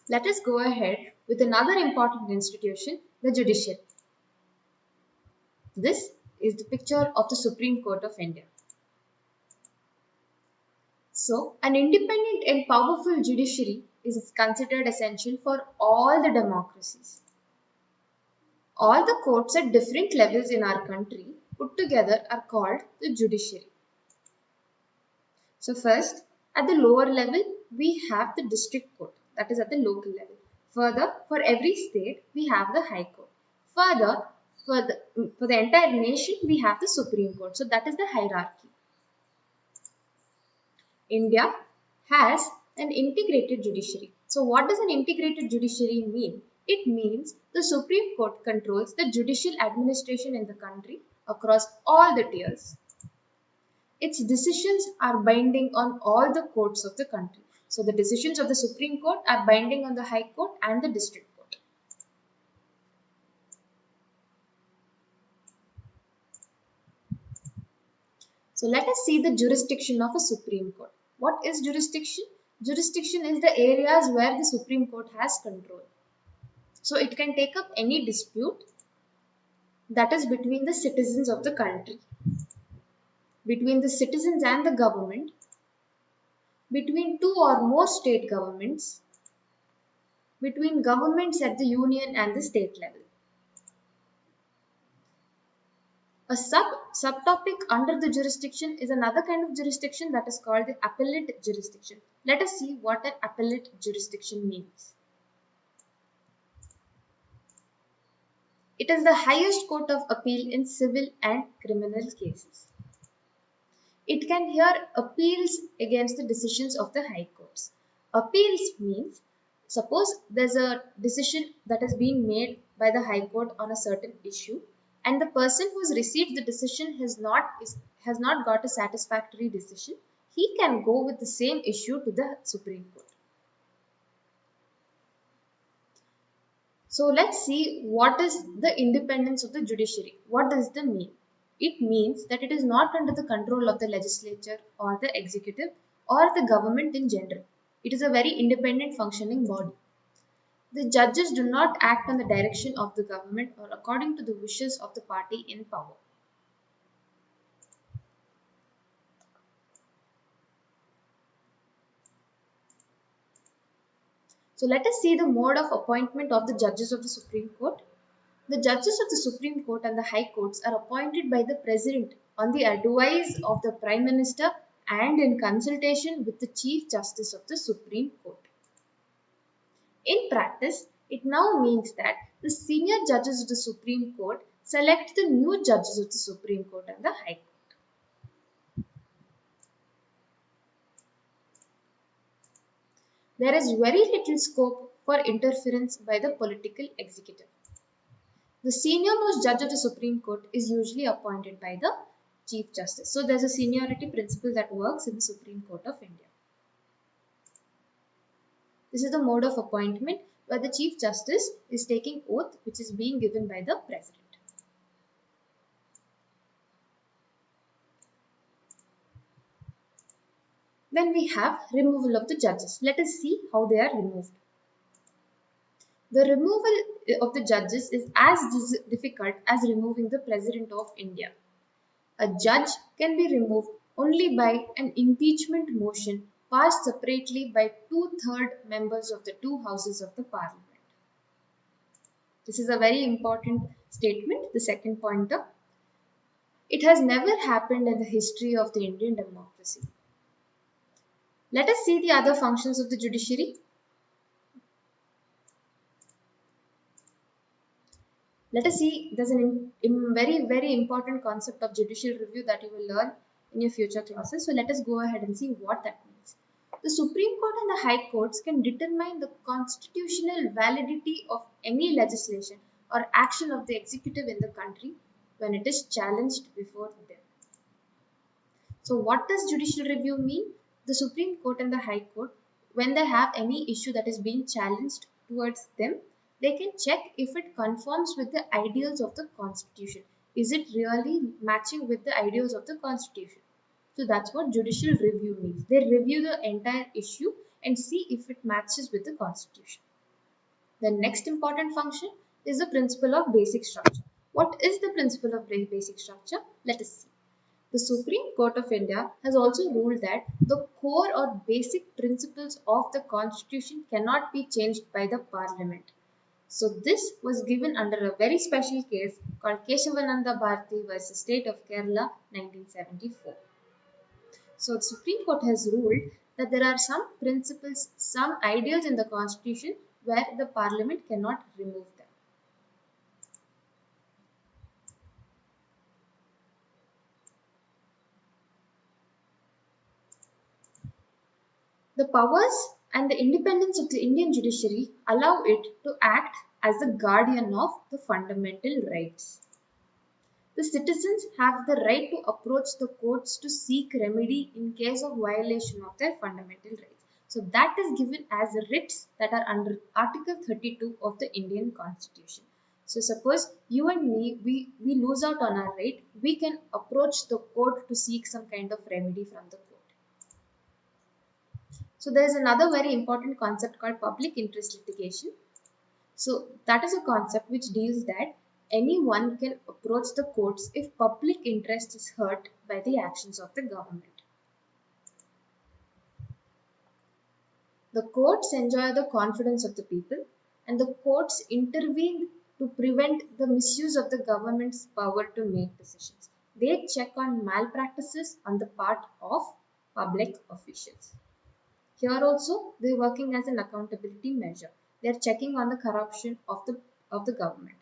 Let us go ahead with another important institution, the judiciary. This is the picture of the Supreme Court of India. So, an independent and powerful judiciary is considered essential for all the democracies. All the courts at different levels in our country put together are called the judiciary. So first, at the lower level, we have the district court, that is at the local level. Further, for every state, we have the high court. Further, for the entire nation, we have the Supreme Court. So that is the hierarchy. India has an integrated judiciary. So what does an integrated judiciary mean? It means the Supreme Court controls the judicial administration in the country across all the tiers. Its decisions are binding on all the courts of the country. So the decisions of the Supreme Court are binding on the High Court and the District Court. So let us see the jurisdiction of a Supreme Court. What is jurisdiction? Jurisdiction is the areas where the Supreme Court has control. So it can take up any dispute that is between the citizens of the country, between the citizens and the government, between two or more state governments, between governments at the union and the state level. A subtopic under the jurisdiction is another kind of jurisdiction that is called the appellate jurisdiction. Let us see what an appellate jurisdiction means. It is the highest court of appeal in civil and criminal cases. It can hear appeals against the decisions of the high courts. Appeals means, suppose there's a decision that is being made by the high court on a certain issue, and the person who has received the decision has not got a satisfactory decision, he can go with the same issue to the Supreme Court. So let's see what is the independence of the judiciary. What does that mean? It means that it is not under the control of the legislature or the executive or the government in general. It is a very independent functioning body. The judges do not act on the direction of the government or according to the wishes of the party in power. So let us see the mode of appointment of the judges of the Supreme Court. The judges of the Supreme Court and the High Courts are appointed by the President on the advice of the Prime Minister and in consultation with the Chief Justice of the Supreme Court. In practice, it now means that the senior judges of the Supreme Court select the new judges of the Supreme Court and the High Court. There is very little scope for interference by the political executive. The senior-most judge of the Supreme Court is usually appointed by the Chief Justice. So there's a seniority principle that works in the Supreme Court of India. This is the mode of appointment where the Chief Justice is taking oath which is being given by the President. Then we have removal of the judges. Let us see how they are removed. The removal of the judges is as difficult as removing the President of India. A judge can be removed only by an impeachment motion passed separately by 2/3 members of the two houses of the Parliament. This is a very important statement, the second pointer. It has never happened in the history of the Indian democracy. Let us see the other functions of the judiciary. Let us see, there's a very important concept of judicial review that you will learn in your future classes. So let us go ahead and see what that means. The Supreme Court and the High Courts can determine the constitutional validity of any legislation or action of the executive in the country when it is challenged before them. So what does judicial review mean? The Supreme Court and the High Court, when they have any issue that is being challenged towards them, they can check if it conforms with the ideals of the Constitution. Is it really matching with the ideals of the Constitution? So that's what judicial review means. They review the entire issue and see if it matches with the Constitution. The next important function is the principle of basic structure. What is the principle of basic structure? Let us see. The Supreme Court of India has also ruled that the core or basic principles of the Constitution cannot be changed by the Parliament. So this was given under a very special case called Keshavananda Bharati versus State of Kerala 1974. So the Supreme Court has ruled that there are some principles, some ideals in the Constitution where the Parliament cannot remove them. The powers and the independence of the Indian judiciary allow it to act as the guardian of the fundamental rights. The citizens have the right to approach the courts to seek remedy in case of violation of their fundamental rights. So that is given as writs that are under Article 32 of the Indian Constitution. So suppose you and me, we lose out on our right, we can approach the court to seek some kind of remedy from the court. So there is another very important concept called public interest litigation. So that is a concept which deals that anyone can approach the courts if public interest is hurt by the actions of the government. The courts enjoy the confidence of the people, and the courts intervene to prevent the misuse of the government's power to make decisions. They check on malpractices on the part of public officials. Here also, they are working as an accountability measure. They are checking on the corruption of the government.